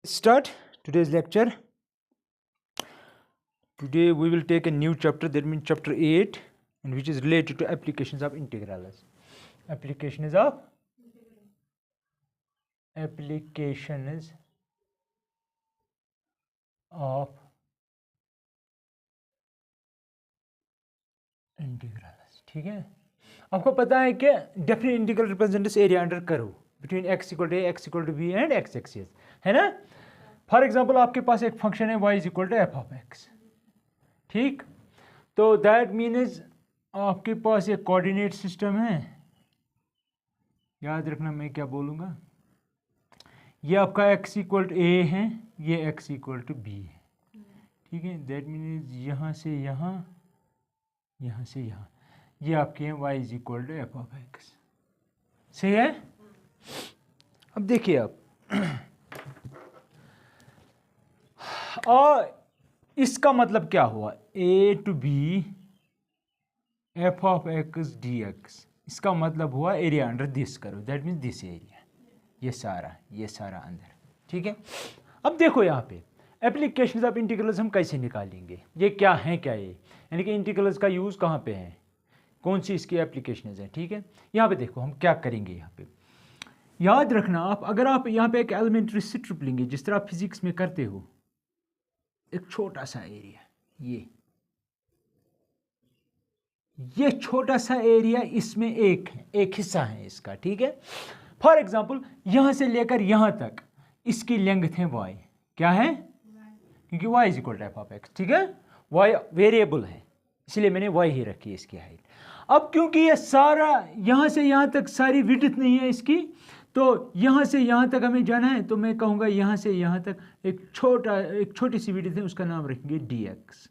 Start today's lecture. Today we will take a new chapter, that means chapter 8, and which is related to applications of integrals. Applications of integrals. ठीक है, आपको पता है कि definite integral represents area under curve between x equal to a, x equal to b and x axis, है ना. For example आपके पास एक फंक्शन है y is equal to f of x. ठीक, तो दैट मीन्स आपके पास एक कोऑर्डिनेट सिस्टम है. याद रखना मैं क्या बोलूँगा. ये आपका x इक्वल टू a है, ये x इक्वल टू b है. ठीक है, दैट मीन्स यहाँ से यहाँ, यहाँ से यहाँ, ये आपके हैं y is equal to f of x. सही है. अब देखिए आप और इसका मतलब क्या हुआ, a to b f of x dx. इसका मतलब हुआ एरिया अंडर दिस करो, दैट मीन्स दिस एरिया. ये सारा अंदर. ठीक है. अब देखो यहाँ पे एप्लीकेशंस ऑफ इंटीग्रल्स हम कैसे निकालेंगे, ये क्या है, क्या ये यानी कि इंटीग्रल्स का यूज़ कहाँ पे है, कौन सी इसकी एप्लीकेशंस हैं. ठीक है, यहाँ पे देखो हम क्या करेंगे. यहाँ पे याद रखना आप, अगर आप यहाँ पे एक एलिमेंट्री स्ट्रिप लेंगे जिस तरह आप फिजिक्स में करते हो, एक छोटा सा एरिया, ये छोटा सा एरिया, इसमें एक हिस्सा है इसका. ठीक है. फॉर एग्जांपल यहाँ से लेकर यहाँ तक इसकी लेंथ है y. क्या है, क्योंकि y is equal to f of x. ठीक है, y वेरिएबल है इसलिए मैंने y ही रखी इसकी हाइट. अब क्योंकि ये सारा यहाँ से यहाँ तक सारी विड्थ नहीं है इसकी, तो यहाँ से यहाँ तक हमें जाना है, तो मैं कहूँगा यहाँ से यहाँ तक एक छोटी सी विड्थ है, उसका नाम रखेंगे dx.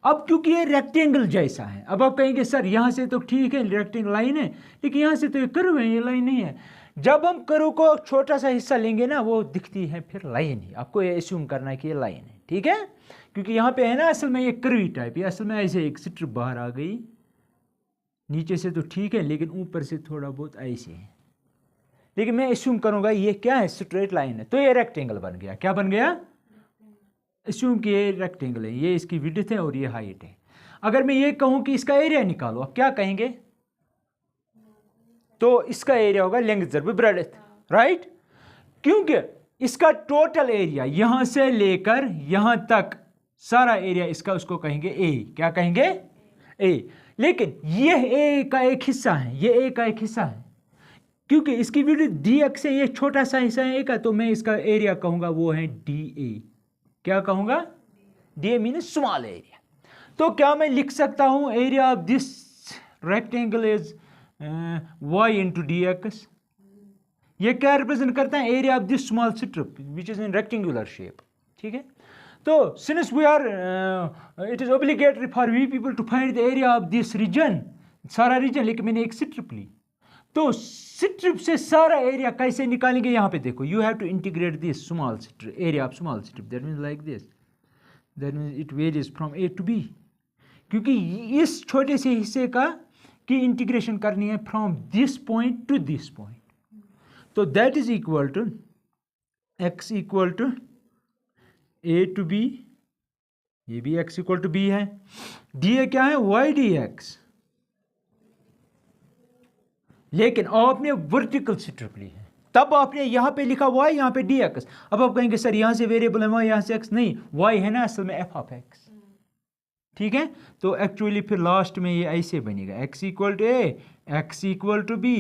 अब क्योंकि ये रेक्टेंगल जैसा है, अब आप कहेंगे सर यहाँ से तो ठीक है रेक्टेंगल लाइन है, लेकिन यहाँ से तो ये कर्व है, ये लाइन नहीं है. जब हम कर्व को छोटा सा हिस्सा लेंगे ना, वो दिखती है फिर लाइन ही. आपको ये एज्यूम करना है कि ये लाइन है. ठीक है, क्योंकि यहाँ पे है ना असल में ये कर्वी टाइप, ये असल में ऐसे एक स्ट्रिप बाहर आ गई, नीचे से तो ठीक है लेकिन ऊपर से थोड़ा बहुत ऐसे है, लेकिन मैं एज्यूम करूँगा ये क्या है, स्ट्रेट लाइन है, तो ये रेक्टेंगल बन गया. क्या बन गया, एज्यूम कि ये रेक्टेंगल है, ये इसकी विड्थ है और ये हाइट है. अगर मैं ये कहूँ कि इसका एरिया निकालो, आप क्या कहेंगे, तो इसका एरिया होगा लेंथ ज़रब ब्रेड्थ, राइट. क्योंकि इसका टोटल एरिया यहाँ से लेकर यहाँ तक सारा एरिया इसका, उसको कहेंगे a. क्या कहेंगे, a. लेकिन ये a का एक हिस्सा है, ये a का एक हिस्सा है, क्योंकि इसकी विड्थ dx है, ये छोटा सा हिस्सा है a का, तो मैं इसका एरिया कहूँगा वो है dA. क्या कहूँगा, dA मीन्स स्मॉल एरिया. तो क्या मैं लिख सकता हूँ area of this rectangle is y into dx. ये क्या रिप्रेजेंट करता है, area of this small strip which is in rectangular shape. ठीक है, तो since we are it is obligatory for we people to find the area of this region, सारा region, लेकिन मैंने एक स्ट्रिप ली, तो स्ट्रिप से सारा एरिया कैसे निकालेंगे. यहाँ पे देखो, you have to integrate this small strip, area of small strip, that means like this, that means it varies from a to b. क्योंकि इस छोटे से हिस्से का की इंटीग्रेशन करनी है from this point to this point, तो that is equal to x equal to a to b, ये भी x इक्वल टू b है. dA क्या है, y dx. लेकिन आपने वर्टिकल स्ट्रिप ली है, तब आपने यहाँ पे लिखा y, यहाँ पे dx. अब आप कहेंगे सर यहाँ से वेरिएबल है y, यहाँ से x नहीं, y है ना असल में f ऑफ x. ठीक है, तो एक्चुअली फिर लास्ट में ये ऐसे बनेगा, x equal to a, x equal to b,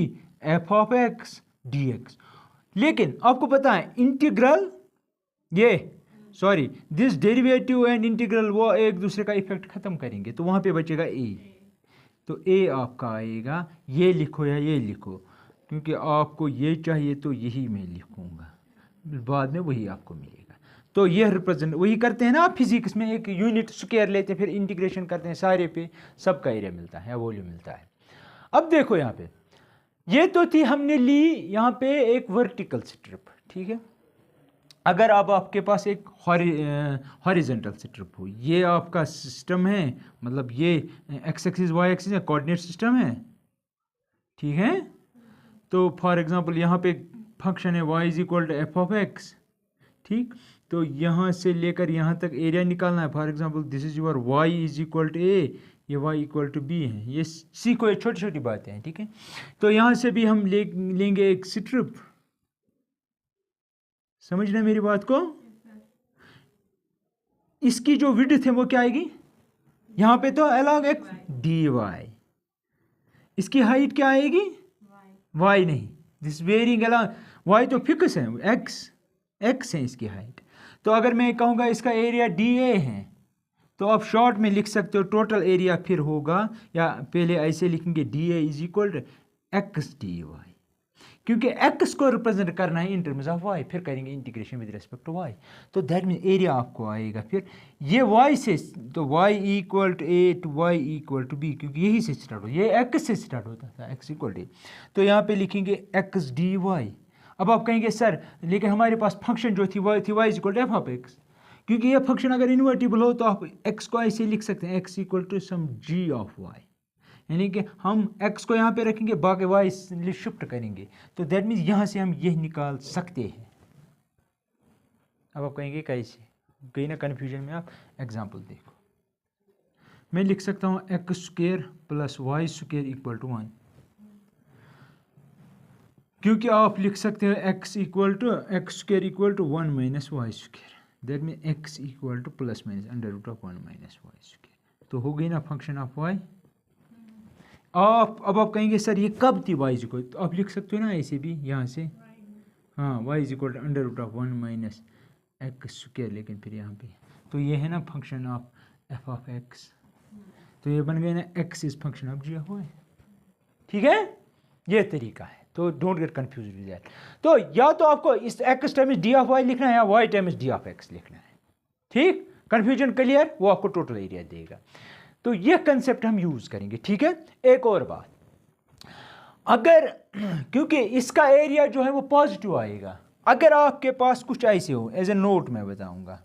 f of x dx. लेकिन आपको पता है इंटीग्रल, ये sorry this derivative and integral वो एक दूसरे का इफेक्ट खत्म करेंगे, तो वहाँ पे बचेगा a. तो a आपका आएगा, ये लिखो या ये लिखो, क्योंकि आपको ये चाहिए तो यही मैं लिखूँगा, बाद में वही आपको मिलेगा. तो ये रिप्रेजेंट वही करते हैं ना आप फिजिक्स में, एक यूनिट स्क्वायर लेते हैं, फिर इंटीग्रेशन करते हैं, सारे पे सबका एरिया मिलता है, वॉल्यूम मिलता है. अब देखो यहाँ पे, ये तो थी हमने ली यहाँ पे एक वर्टिकल स्ट्रिप. ठीक है, अगर अब आपके पास एक हॉरिजॉन्टल स्ट्रिप हो, ये आपका सिस्टम है, मतलब ये x एक्सिस y एक्सिस है, कोऑर्डिनेट सिस्टम है. ठीक है, तो फॉर एग्जांपल यहाँ पे फंक्शन है y is equal to f of x, ठीक। तो यहाँ से लेकर यहाँ तक एरिया निकालना है। For example this is your y is equal to A, ये y इक्वल टू बी है। ये सीखो, ये छोटी छोटी बातें हैं, ठीक है। तो यहाँ से भी हम लेंगे एक स्ट्रिप, समझ रहे मेरी बात को। इसकी जो विड्थ है वो क्या आएगी, यहाँ पे तो अलॉन्ग एक डी वाई, इसकी हाइट क्या आएगी, y नहीं, दिस वेरिंग अलॉन्ग, y तो फिक्स है, x है इसकी हाइट। तो अगर मैं कहूँगा इसका एरिया DA है, तो आप शॉर्ट में लिख सकते हो टोटल एरिया फिर होगा, या पहले ऐसे लिखेंगे DA is equal to x d y, क्योंकि x को रिप्रेजेंट करना है इन टर्म्स ऑफ y, फिर करेंगे integration with respect to y। तो दैट मीन एरिया आपको आएगा फिर ये y से, तो y equal to a to y equal to b, क्योंकि यही से स्टार्ट हो, ये x से स्टार्ट होता था, x इक्वल टू। तो यहाँ पे लिखेंगे x dy। अब आप कहेंगे सर लेकिन हमारे पास फंक्शन जो थी y equal to f of x, क्योंकि ये फंक्शन अगर इन्वर्टिबल हो तो आप x को ऐसे लिख सकते हैं, x equal to some g of y, यानी कि हम x को यहाँ पे रखेंगे, बाकी y शिफ्ट करेंगे। तो दैट मीन्स यहाँ से हम ये निकाल सकते हैं। अब आप कहेंगे कैसे, गई ना कन्फ्यूजन में। आप एग्जांपल देखो, मैं लिख सकता हूँ x square plus y square equal to 1, क्योंकि आप लिख सकते हो x equal to x square equal to 1 minus y square, that mean x equal to plus minus under root of 1 minus y square. तो हो गई ना फंक्शन ऑफ y। अब आप कहेंगे सर ये कब थी y इक्वल, तो आप लिख सकते हो ना ऐसे भी यहाँ से, हाँ y equal to under root of 1 minus x square, लेकिन फिर यहाँ पे तो ये है ना function of f of x, तो ये बन गए ना x is function of g of y, ठीक है। ये तरीका है, तो don't get confuse with that. तो या तो आपको इस x times d of y लिखना है या y times d of x लिखना है, ठीक। कंफ्यूजन क्लियर, वो आपको टोटल एरिया देगा। तो ये कंसेप्ट हम यूज करेंगे, ठीक है। एक और बात, अगर क्योंकि इसका एरिया जो है वो पॉजिटिव आएगा, अगर आपके पास कुछ ऐसे हो, एज ए नोट मैं बताऊंगा,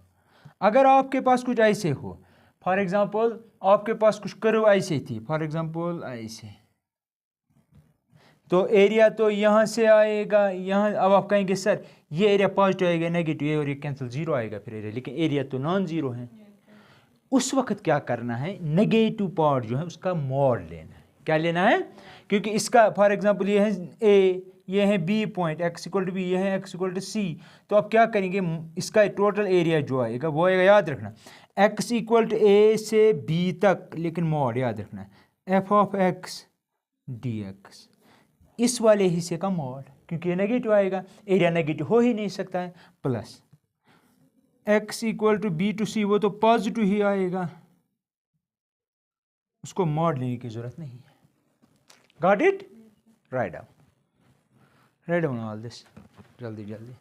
अगर आपके पास कुछ ऐसे हो, फॉर एग्जांपल आपके पास कुछ कर्व ऐसे थी, फॉर एग्जांपल ऐसे, तो एरिया तो यहाँ से आएगा यहाँ। अब आप कहेंगे सर ये एरिया पॉजिटिव आएगा, नेगेटिव और ये कैंसिल, जीरो आएगा फिर एरिया, लेकिन एरिया तो नॉन जीरो है। उस वक्त क्या करना है, नेगेटिव पार्ट जो है उसका मॉड लेना है। क्या लेना है, क्योंकि इसका फॉर एग्जांपल ये है A, ये है B point, x equal to B, ये है x इक्वल टू C। तो आप क्या करेंगे, इसका टोटल एरिया जो आएगा वो आएगा, याद रखना x इक्वल टू A से B तक, लेकिन मॉड याद रखना है f ऑफ x dx, इस वाले हिस्से का मॉड, क्योंकि ये नेगेटिव आएगा, एरिया नेगेटिव हो ही नहीं सकता है, plus x equal to B to C, वो तो पॉजिटिव ही आएगा, उसको मॉड लेने की जरूरत नहीं है। Got it, write down all this, जल्दी जल्दी।